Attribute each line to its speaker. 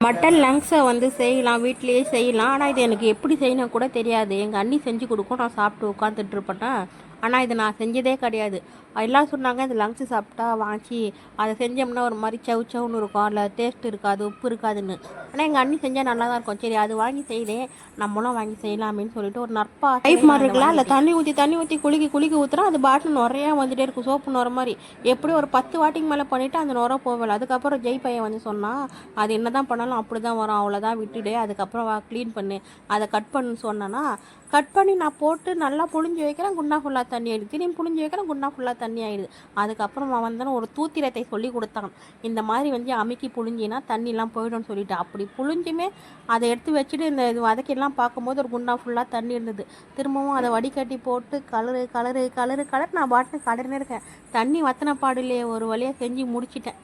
Speaker 1: Mutton லங்ஸை வந்து செய்யலாம், வீட்டிலேயே செய்யலாம். ஆனால் இது எனக்கு எப்படி செய்யணும் கூட தெரியாது. எங்கள் அண்ணி செஞ்சு கொடுக்கும், நான் சாப்பிட்டு உட்காந்துட்டு இருப்பேன்னா. ஆனால் இது நான் செஞ்சதே கிடையாது. எல்லாம் சொன்னாங்க இந்த லங்ஸு சாப்பிட்டா வாங்கி அதை செஞ்சோம்னா ஒரு மாதிரி சவுன்னு இருக்கும், அதில் டேஸ்ட் இருக்காது, உப்பு இருக்காதுன்னு. ஆனால் எங்கள் அண்ணி செஞ்சால் நல்லா தான் இருக்கும். சரி அது வாங்கி செய்தேன், நம்மளும் வாங்கி செய்யலாமேன்னு சொல்லிட்டு ஒரு நற்பா டைப் மாதிரி இருக்கலாம். இல்லை தண்ணி ஊற்றி குலுக்கி ஊற்றுனா அது பாட்டில் நிறையா வந்துகிட்டே இருக்கும், சோப்பு நுர மாதிரி. எப்படி ஒரு 10 வாட்டிக்கு மேலே பண்ணிவிட்டு அந்த நுர போகல. அதுக்கப்புறம் ஜெய் பையன் வந்து சொன்னால், அது என்ன தான் பண்ணாலும் அப்படி தான் வரும், அவ்வளோதான் விட்டுடு, அதுக்கப்புறம் க்ளீன் பண்ணு, அதை கட் பண்ணுன்னு சொன்னேன்னா கட் பண்ணி நான் போட்டு நல்லா புழிஞ்சு வைக்கிறேன், குண்டா ஃபுல்லாக தண்ணி ஆகிடுது. திரும்பி புழிஞ்சு வைக்கிறேன், குண்டா ஃபுல்லாக தண்ணி ஆகிடுது. அதுக்கப்புறம் அவன் வந்தாலும் ஒரு தூத்திரத்தை சொல்லி கொடுத்தான், இந்த மாதிரி வந்து அமுக்கி புழிஞ்சின்னா தண்ணிலாம் போயிடும்னு சொல்லிட்டு. அப்படி புழிஞ்சுமே அதை எடுத்து வச்சுட்டு இந்த இது வதக்கிலாம் பார்க்கும்போது ஒரு குண்டா ஃபுல்லாக தண்ணி இருந்தது. திரும்பவும் அதை வடிகட்டி போட்டு கலரு நான் பாட்டு கடனே இருக்கேன். தண்ணி வத்தின பாடு இல்லையே, ஒரு வழியாக செஞ்சு முடிச்சிட்டேன்.